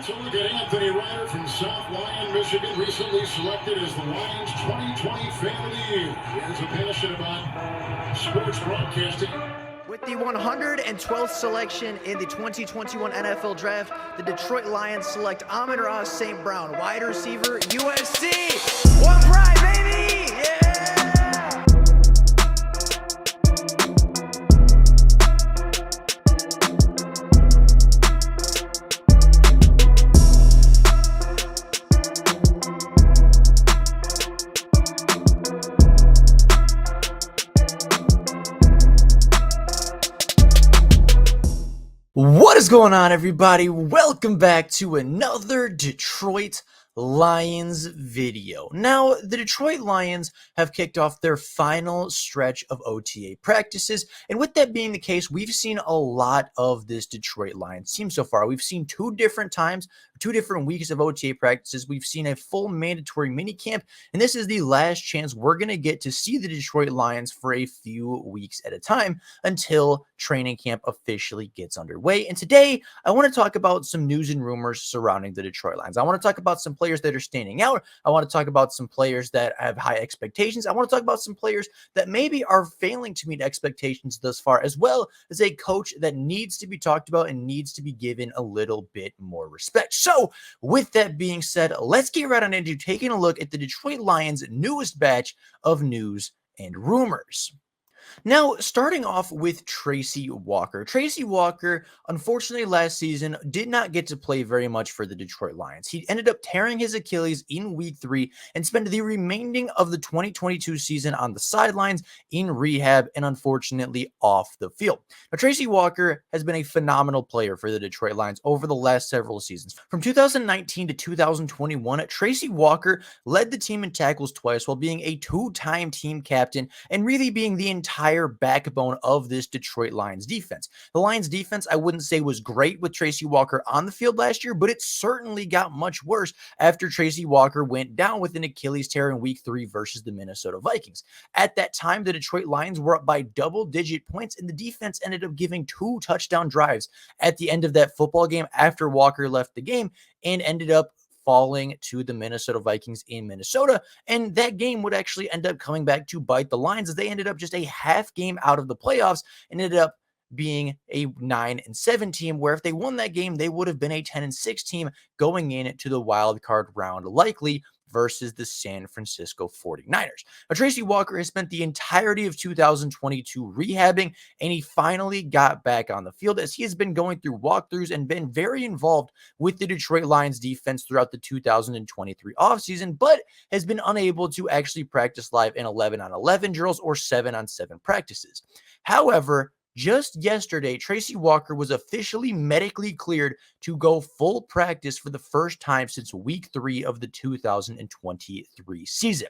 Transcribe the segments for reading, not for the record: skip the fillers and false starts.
So look at Anthony Ryder from South Lyon, Michigan, recently selected as the Lions 2020 Fan of the Year. He has a passion about sports broadcasting. With the 112th selection in the 2021 NFL Draft, the Detroit Lions select Amon-Ra St. Brown, wide receiver, USC. One pride, baby! Yeah! What is going on, everybody? Welcome back to another Detroit Lions video. Now, the Detroit Lions have kicked off their final stretch of OTA practices, and with that being the case, we've seen a lot of this Detroit Lions team so far. We've seen two different weeks of OTA practices. We've seen a full mandatory minicamp, and this is the last chance we're going to get to see the Detroit Lions for a few weeks at a time until training camp officially gets underway. And today, I want to talk about some news and rumors surrounding the Detroit Lions. I want to talk about some players that are standing out. I want to talk about some players that have high expectations. I want to talk about some players that maybe are failing to meet expectations thus far, as well as a coach that needs to be talked about and needs to be given a little bit more respect. So with that being said, let's get right on into taking a look at the Detroit Lions' newest batch of news and rumors. Now, starting off with Tracy Walker. Tracy Walker, unfortunately, last season did not get to play very much for the Detroit Lions. He ended up tearing his Achilles in week 3 and spent the remaining of the 2022 season on the sidelines in rehab and unfortunately off the field. Now, Tracy Walker has been a phenomenal player for the Detroit Lions over the last several seasons. From 2019 to 2021, Tracy Walker led the team in tackles twice while being a 2-time team captain and really being the entire backbone of this Detroit Lions defense. The Lions defense, I wouldn't say was great with Tracy Walker on the field last year, but it certainly got much worse after Tracy Walker went down with an Achilles tear in week 3 versus the Minnesota Vikings. At that time, the Detroit Lions were up by double-digit points, and the defense ended up giving 2 touchdown drives at the end of that football game after Walker left the game and ended up falling to the Minnesota Vikings in Minnesota. And that game would actually end up coming back to bite the Lions as they ended up just a half game out of the playoffs and ended up being a 9-7 team, where if they won that game, they would have been a 10-6 team going into the wild card round, likely versus the San Francisco 49ers. Now, Tracy Walker has spent the entirety of 2022 rehabbing, and he finally got back on the field as he has been going through walkthroughs and been very involved with the Detroit Lions defense throughout the 2023 offseason, but has been unable to actually practice live in 11-on-11 drills or 7-on-7 practices. However, just yesterday, Tracy Walker was officially medically cleared to go full practice for the first time since week 3 of the 2023 season.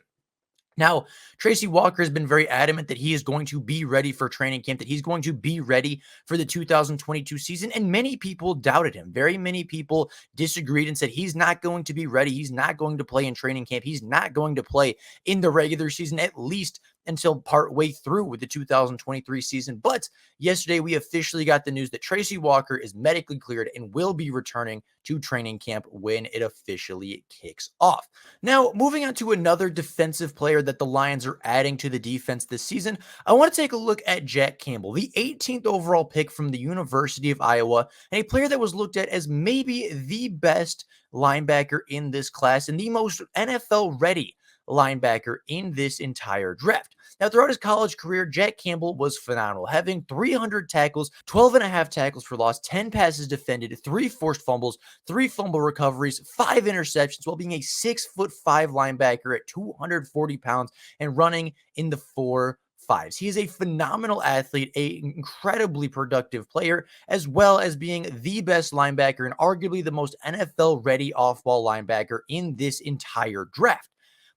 Now, Tracy Walker has been very adamant that he is going to be ready for training camp, that he's going to be ready for the 2022 season, and many people doubted him. Very many people disagreed and said he's not going to be ready. He's not going to play in training camp. He's not going to play in the regular season, at least until partway through with the 2023 season. But yesterday, we officially got the news that Tracy Walker is medically cleared and will be returning to training camp when it officially kicks off. Now, moving on to another defensive player that the Lions are adding to the defense this season, I want to take a look at Jack Campbell, the 18th overall pick from the University of Iowa, and a player that was looked at as maybe the best linebacker in this class and the most NFL-ready linebacker in this entire draft. Now, throughout his college career, Jack Campbell was phenomenal, having 300 tackles, 12.5 tackles for loss, 10 passes defended, 3 forced fumbles, 3 fumble recoveries, 5 interceptions, while being a 6'5" linebacker at 240 pounds and running in the 4.5s. He is a phenomenal athlete, an incredibly productive player, as well as being the best linebacker and arguably the most NFL-ready off-ball linebacker in this entire draft.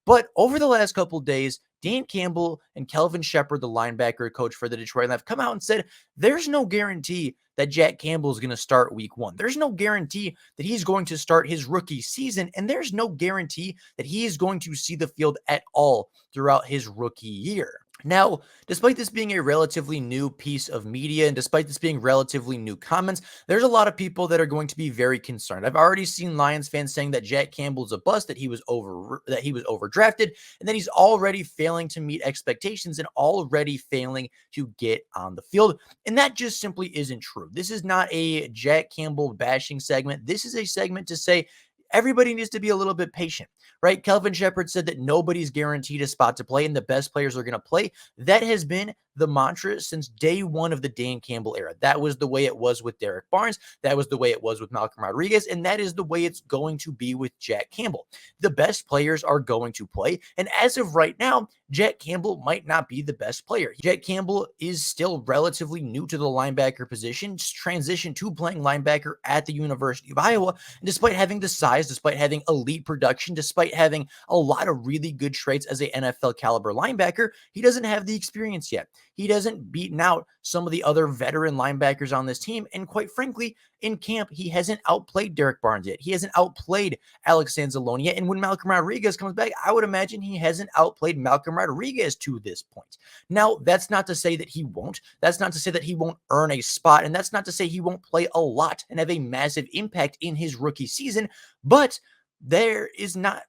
But over the last couple of days, Dan Campbell and Kelvin Shepard, the linebacker coach for the Detroit Lions, have come out and said there's no guarantee that Jack Campbell is going to start week 1. There's no guarantee that he's going to start his rookie season, and there's no guarantee that he is going to see the field at all throughout his rookie year. Now, despite this being a relatively new piece of media and despite this being relatively new comments, there's a lot of people that are going to be very concerned. I've already seen Lions fans saying that Jack Campbell's a bust, that he was overdrafted, and that he's already failing to meet expectations and already failing to get on the field. And that just simply isn't true. This is not a Jack Campbell bashing segment. This is a segment to say everybody needs to be a little bit patient, right? Kelvin Shepard said that nobody's guaranteed a spot to play and the best players are going to play. That has been the mantra since day one of the Dan Campbell era. That was the way it was with Derek Barnes. That was the way it was with Malcolm Rodriguez. And that is the way it's going to be with Jack Campbell. The best players are going to play. And as of right now, Jack Campbell might not be the best player. Jack Campbell is still relatively new to the linebacker position, transitioned to playing linebacker at the University of Iowa. And despite having the size, despite having elite production, despite having a lot of really good traits as a NFL caliber linebacker, he doesn't have the experience yet. He doesn't beaten out some of the other veteran linebackers on this team. And quite frankly, in camp, he hasn't outplayed Derek Barnes yet. He hasn't outplayed Alex Anzalone yet. And when Malcolm Rodriguez comes back, I would imagine he hasn't outplayed Malcolm Rodriguez to this point. Now, that's not to say that he won't. That's not to say that he won't earn a spot. And that's not to say he won't play a lot and have a massive impact in his rookie season. But there's not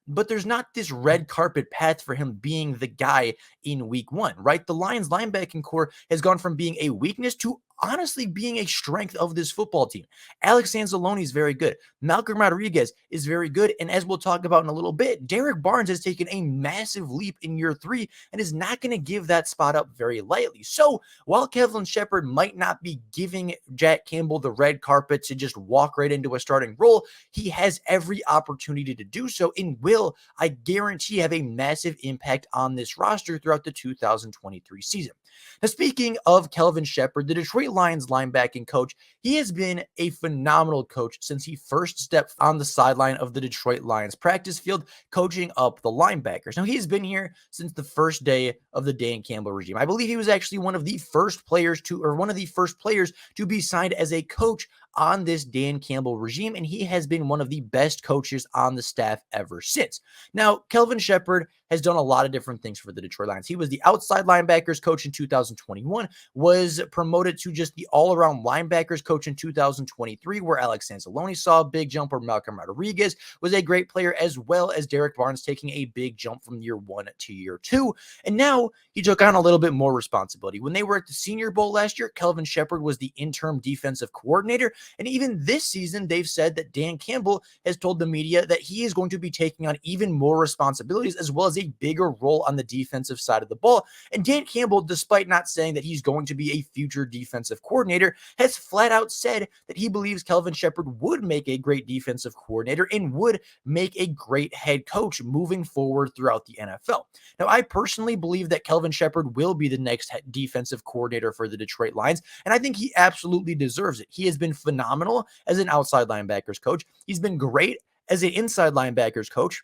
this red carpet path for him being the guy in week one, right? The Lions linebacking core has gone from being a weakness to honestly being a strength of this football team. Alex Anzalone is very good. Malcolm Rodriguez is very good. And as we'll talk about in a little bit, Derek Barnes has taken a massive leap in year 3 and is not going to give that spot up very lightly. So while Kelvin Shepard might not be giving Jack Campbell the red carpet to just walk right into a starting role, he has every opportunity to do so and will, I guarantee, have a massive impact on this roster throughout the 2023 season. Now, speaking of Kelvin Shepard, the Detroit Lions linebacking coach, he has been a phenomenal coach since he first stepped on the sideline of the Detroit Lions practice field, coaching up the linebackers. Now, he's been here since the first day of the Dan Campbell regime. I believe he was actually one of the first players to be signed as a coach on this Dan Campbell regime, and he has been one of the best coaches on the staff ever since. Now, Kelvin Shepard has done a lot of different things for the Detroit Lions. He was the outside linebackers coach in 2021, was promoted to just the all-around linebackers coach in 2023, where Alex Anzalone saw a big jump, or Malcolm Rodriguez was a great player, as well as Derek Barnes taking a big jump from year 1 to year 2. And now he took on a little bit more responsibility. When they were at the Senior Bowl last year, Kelvin Shepard was the interim defensive coordinator. And even this season, they've said that Dan Campbell has told the media that he is going to be taking on even more responsibilities, as well as a bigger role on the defensive side of the ball. And Dan Campbell, despite not saying that he's going to be a future defensive coordinator, has flat out said that he believes Kelvin Shepard would make a great defensive coordinator and would make a great head coach moving forward throughout the NFL. Now, I personally believe that Kelvin Shepard will be the next defensive coordinator for the Detroit Lions, and I think he absolutely deserves it. He has been phenomenal as an outside linebackers coach. He's been great as an inside linebackers coach.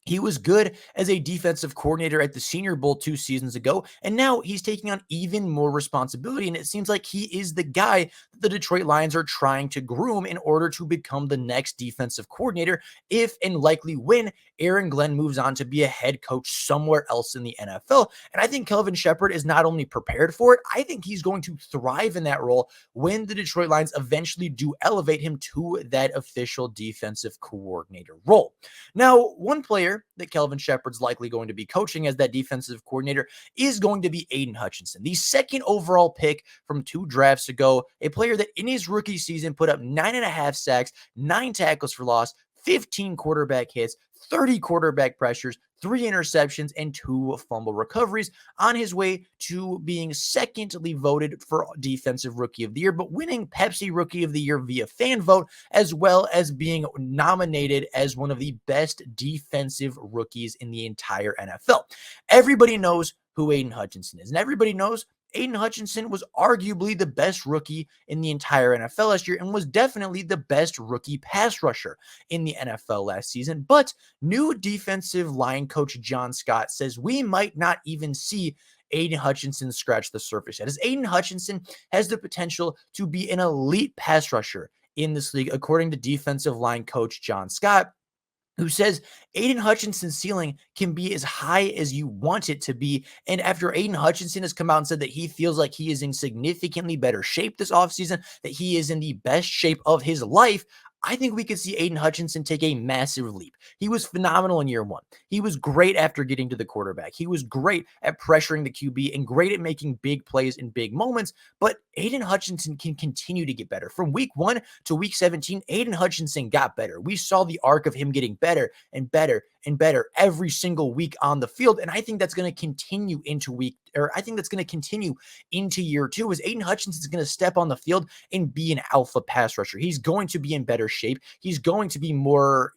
He was good as a defensive coordinator at the Senior Bowl 2 seasons ago, and now he's taking on even more responsibility, and it seems like he is the guy that the Detroit Lions are trying to groom in order to become the next defensive coordinator if and likely when Aaron Glenn moves on to be a head coach somewhere else in the NFL. And I think Kelvin Shepard is not only prepared for it, I think he's going to thrive in that role when the Detroit Lions eventually do elevate him to that official defensive coordinator role. Now, one player that Kelvin Shepard's likely going to be coaching as that defensive coordinator is going to be Aiden Hutchinson, the second overall pick from 2 drafts ago, a player that in his rookie season put up 9.5 sacks, 9 tackles for loss, 15 quarterback hits, 30 quarterback pressures, 3 interceptions, and 2 fumble recoveries, on his way to being secondly voted for Defensive Rookie of the Year, but winning Pepsi Rookie of the Year via fan vote, as well as being nominated as one of the best defensive rookies in the entire NFL. Everybody knows who Aiden Hutchinson is, and everybody knows Aiden Hutchinson was arguably the best rookie in the entire NFL last year and was definitely the best rookie pass rusher in the NFL last season. But new defensive line coach John Scott says we might not even see Aiden Hutchinson scratch the surface yet, as Aiden Hutchinson has the potential to be an elite pass rusher in this league, according to defensive line coach John Scott. who says Aiden Hutchinson's ceiling can be as high as you want it to be. And after Aiden Hutchinson has come out and said that he feels like he is in significantly better shape this offseason, that he is in the best shape of his life, I think we could see Aiden Hutchinson take a massive leap. He was phenomenal in year one. He was great after getting to the quarterback. He was great at pressuring the QB and great at making big plays in big moments. But Aiden Hutchinson can continue to get better. From week 1 to week 17, Aiden Hutchinson got better. We saw the arc of him getting better and better and better every single week on the field. And I think that's going to continue into year 2 as Aiden Hutchinson is going to step on the field and be an alpha pass rusher. He's going to be in better shape. He's going to be more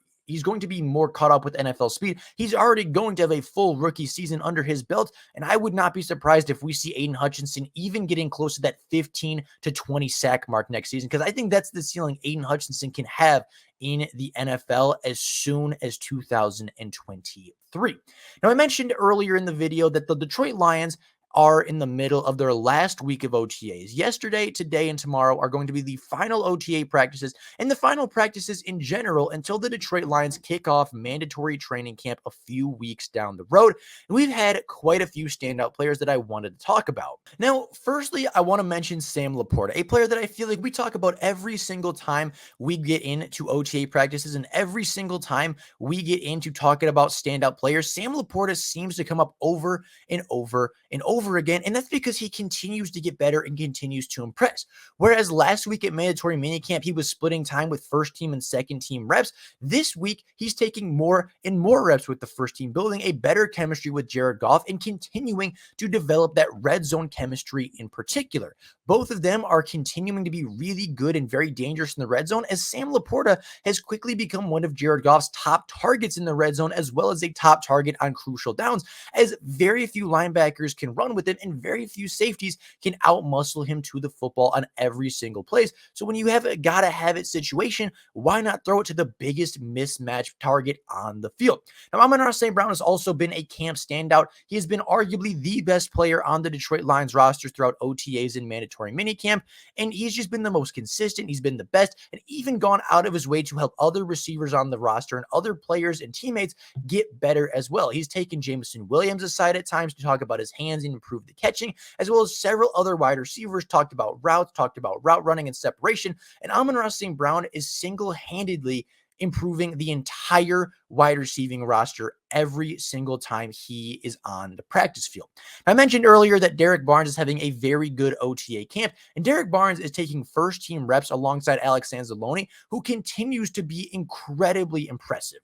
caught up with NFL speed. He's already going to have a full rookie season under his belt, and I would not be surprised if we see Aiden Hutchinson even getting close to that 15 to 20 sack mark next season, because I think that's the ceiling Aiden Hutchinson can have in the NFL as soon as 2023. Now, I mentioned earlier in the video that the Detroit Lions are in the middle of their last week of OTAs. Yesterday, today, and tomorrow are going to be the final OTA practices and the final practices in general until the Detroit Lions kick off mandatory training camp a few weeks down the road. And we've had quite a few standout players that I wanted to talk about. Now, firstly, I want to mention Sam Laporta, a player that I feel like we talk about every single time we get into OTA practices and every single time we get into talking about standout players. Sam Laporta seems to come up over and over and over again, and that's because he continues to get better and continues to impress. Whereas last week at mandatory minicamp, he was splitting time with first team and second team reps. This week, he's taking more and more reps with the first team, building a better chemistry with Jared Goff and continuing to develop that red zone chemistry in particular. Both of them are continuing to be really good and very dangerous in the red zone, as Sam Laporta has quickly become one of Jared Goff's top targets in the red zone, as well as a top target on crucial downs, as very few linebackers can run with him and very few safeties can outmuscle him to the football on every single play. So when you have a gotta have it situation, why not throw it to the biggest mismatch target on the field? Now, Amon-Ra St. Brown has also been a camp standout. He has been arguably the best player on the Detroit Lions roster throughout OTAs and mandatory minicamp, and he's just been the most consistent. He's been the best, and even gone out of his way to help other receivers on the roster and other players and teammates get better as well. He's taken Jameson Williams aside at times to talk about his hands and improve the catching, as well as several other wide receivers, talked about routes, talked about route running and separation, and Amon-Ra St. Brown is single-handedly improving the entire wide receiving roster every single time he is on the practice field. I mentioned earlier that Derek Barnes is having a very good OTA camp, and Derek Barnes is taking first team reps alongside Alex Anzalone, who continues to be incredibly impressive.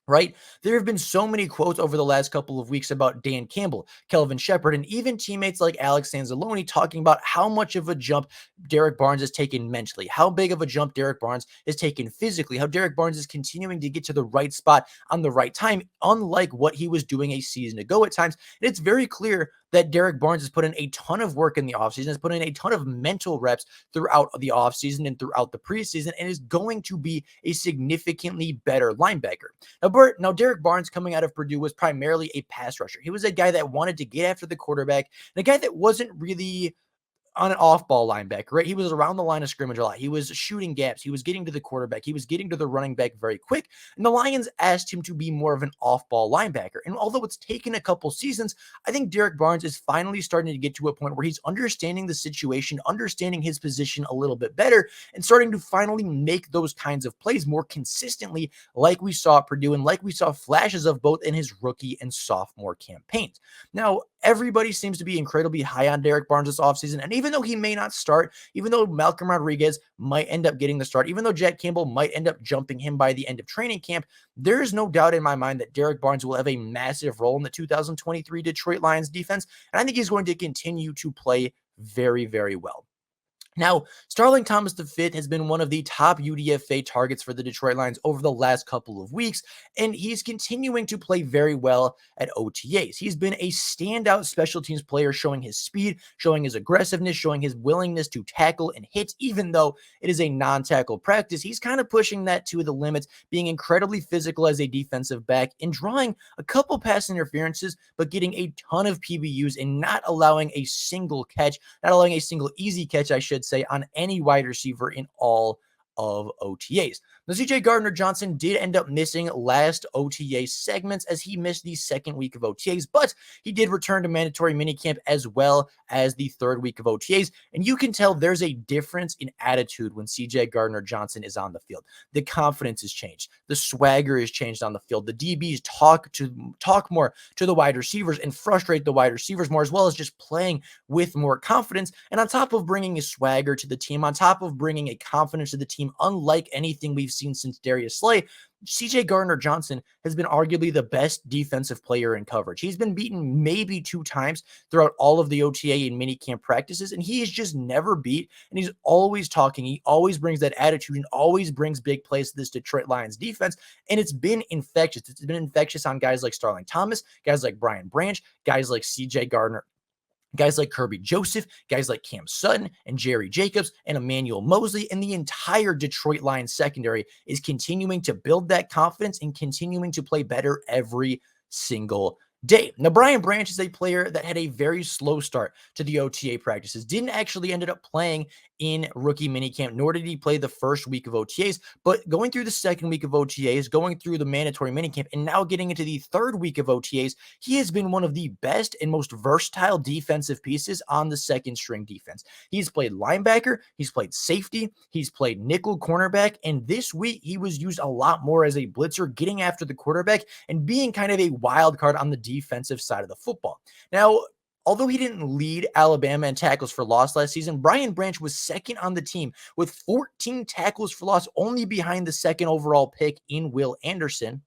Right? There have been so many quotes over the last couple of weeks about Dan Campbell, Kelvin Shepard, and even teammates like Alex Anzalone talking about how much of a jump Derek Barnes has taken mentally, how big of a jump Derek Barnes has taken physically, how Derek Barnes is continuing to get to the right spot on the right time, unlike what he was doing a season ago at times. And it's very clear that Derek Barnes has put in a ton of work in the offseason, has put in a ton of mental reps throughout the offseason and throughout the preseason, and is going to be a significantly better linebacker. Now, Derek Barnes coming out of Purdue was primarily a pass rusher. He was a guy that wanted to get after the quarterback, and a guy that wasn't really on an off-ball linebacker, right? He was around the line of scrimmage a lot. He was shooting gaps. He was getting to the quarterback. He was getting to the running back very quick. And the Lions asked him to be more of an off-ball linebacker. And although it's taken a couple seasons, I think Derek Barnes is finally starting to get to a point where he's understanding the situation, understanding his position a little bit better, and starting to finally make those kinds of plays more consistently, like we saw at Purdue and like we saw flashes of both in his rookie and sophomore campaigns. Now, everybody seems to be incredibly high on Derek Barnes this offseason, and even though he may not start, even though Malcolm Rodriguez might end up getting the start, even though Jack Campbell might end up jumping him by the end of training camp, there is no doubt in my mind that Derek Barnes will have a massive role in the 2023 Detroit Lions defense, and I think he's going to continue to play very, very well. Now, Starling Thomas V has been one of the top UDFA targets for the Detroit Lions over the last couple of weeks, and he's continuing to play very well at OTAs. He's been a standout special teams player, showing his speed, showing his aggressiveness, showing his willingness to tackle and hit, even though it is a non-tackle practice. He's kind of pushing that to the limits, being incredibly physical as a defensive back and drawing a couple pass interferences, but getting a ton of PBUs and not allowing a single catch, not allowing a single easy catch, I should say, on any wide receiver in all of OTAs. Now, CJ Gardner-Johnson did end up missing last OTA segments as he missed the second week of OTAs, but he did return to mandatory minicamp as well as the third week of OTAs, and you can tell there's a difference in attitude when CJ Gardner-Johnson is on the field. The confidence has changed. The swagger has changed on the field. The DBs talk more to the wide receivers and frustrate the wide receivers more, as well as just playing with more confidence. And on top of bringing a swagger to the team, on top of bringing a confidence to the team, unlike anything we've seen since Darius Slay, CJ Gardner-Johnson has been arguably the best defensive player in coverage. He's been beaten maybe 2 times throughout all of the OTA and minicamp practices, and he is just never beat, and he's always talking. He always brings that attitude and always brings big plays to this Detroit Lions defense, and it's been infectious. It's been infectious on guys like Starling Thomas, guys like Brian Branch, guys like CJ Gardner, guys like Kirby Joseph, guys like Cam Sutton and Jerry Jacobs and Emmanuel Mosley, and the entire Detroit Lions secondary is continuing to build that confidence and continuing to play better every single day. Now, Brian Branch is a player that had a very slow start to the OTA practices, didn't actually ended up playing in rookie minicamp, nor did he play the first week of OTAs, but going through the second week of OTAs, going through the mandatory minicamp, and now getting into the third week of OTAs, he has been one of the best and most versatile defensive pieces on the second string defense. He's played linebacker, he's played safety, he's played nickel cornerback, and this week he was used a lot more as a blitzer, getting after the quarterback and being kind of a wild card on the defensive side of the football. Now, although he didn't lead Alabama in tackles for loss last season, Brian Branch was second on the team with 14 tackles for loss, only behind the second overall pick in Will Anderson,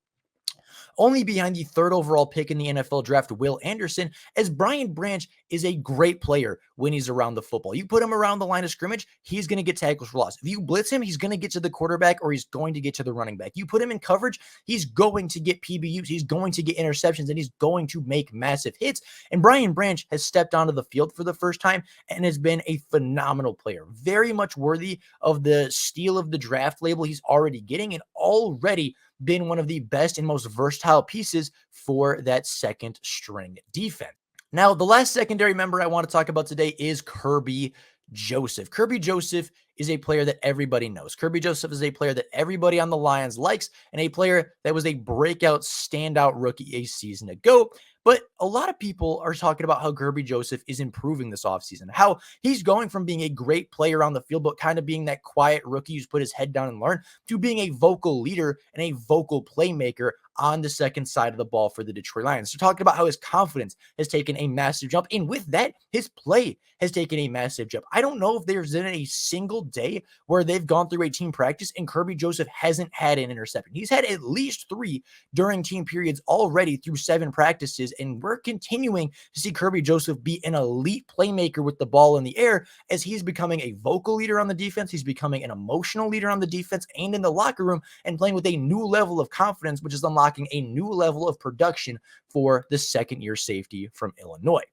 only behind the third overall pick in the NFL draft, Will Anderson, as Brian Branch is a great player when he's around the football. You put him around the line of scrimmage, he's going to get tackles for loss. If you blitz him, he's going to get to the quarterback or he's going to get to the running back. You put him in coverage, he's going to get PBUs, he's going to get interceptions, and he's going to make massive hits. And Brian Branch has stepped onto the field for the first time and has been a phenomenal player. Very much worthy of the steal of the draft label he's already getting, and already been one of the best and most versatile pieces for that second string defense. Now, the last secondary member I want to talk about today is Kirby Joseph. Kirby Joseph is a player that everybody knows. Kirby Joseph is a player that everybody on the Lions likes, and a player that was a breakout, standout rookie a season ago. But a lot of people are talking about how Kirby Joseph is improving this offseason, how he's going from being a great player on the field, but kind of being that quiet rookie who's put his head down and learn, to being a vocal leader and a vocal playmaker on the second side of the ball for the Detroit Lions. They're talking about how his confidence has taken a massive jump, and with that, his play has taken a massive jump. I don't know if there's been a single day where they've gone through a team practice and Kirby Joseph hasn't had an interception. He's had at least 3 during team periods already through 7 practices, and we're continuing to see Kirby Joseph be an elite playmaker with the ball in the air as he's becoming a vocal leader on the defense. He's becoming an emotional leader on the defense and in the locker room, and playing with a new level of confidence, which is unlocking a new level of production for the second-year safety from Illinois.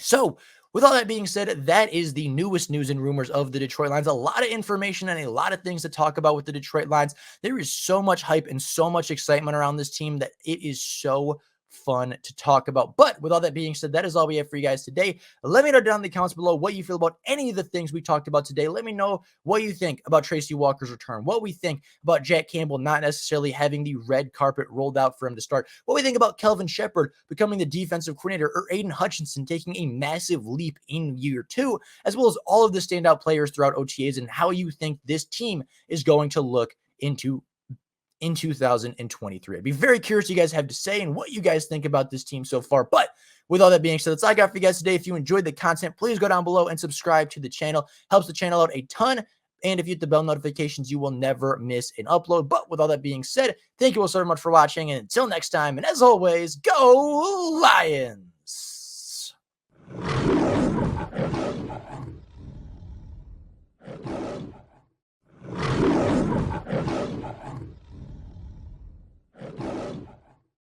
So, with all that being said, that is the newest news and rumors of the Detroit Lions. A lot of information and a lot of things to talk about with the Detroit Lions. There is so much hype and so much excitement around this team that it is so fun to talk about. But with all that being said, that is all we have for you guys today. Let me know down in the comments below what you feel about any of the things we talked about today. Let me know what you think about Tracy Walker's return, what we think about Jack Campbell not necessarily having the red carpet rolled out for him to start, what we think about Kelvin Shepard becoming the defensive coordinator, or Aiden Hutchinson taking a massive leap in year 2, as well as all of the standout players throughout OTAs and how you think this team is going to look in 2023. I'd be very curious what you guys have to say and what you guys think about this team so far. But with all that being said, that's all I got for you guys today. If you enjoyed the content, please go down below and subscribe to the channel. Helps the channel out a ton. And if you hit the bell notifications, you will never miss an upload. But with all that being said, thank you all so much for watching. And until next time, and as always, go Lions!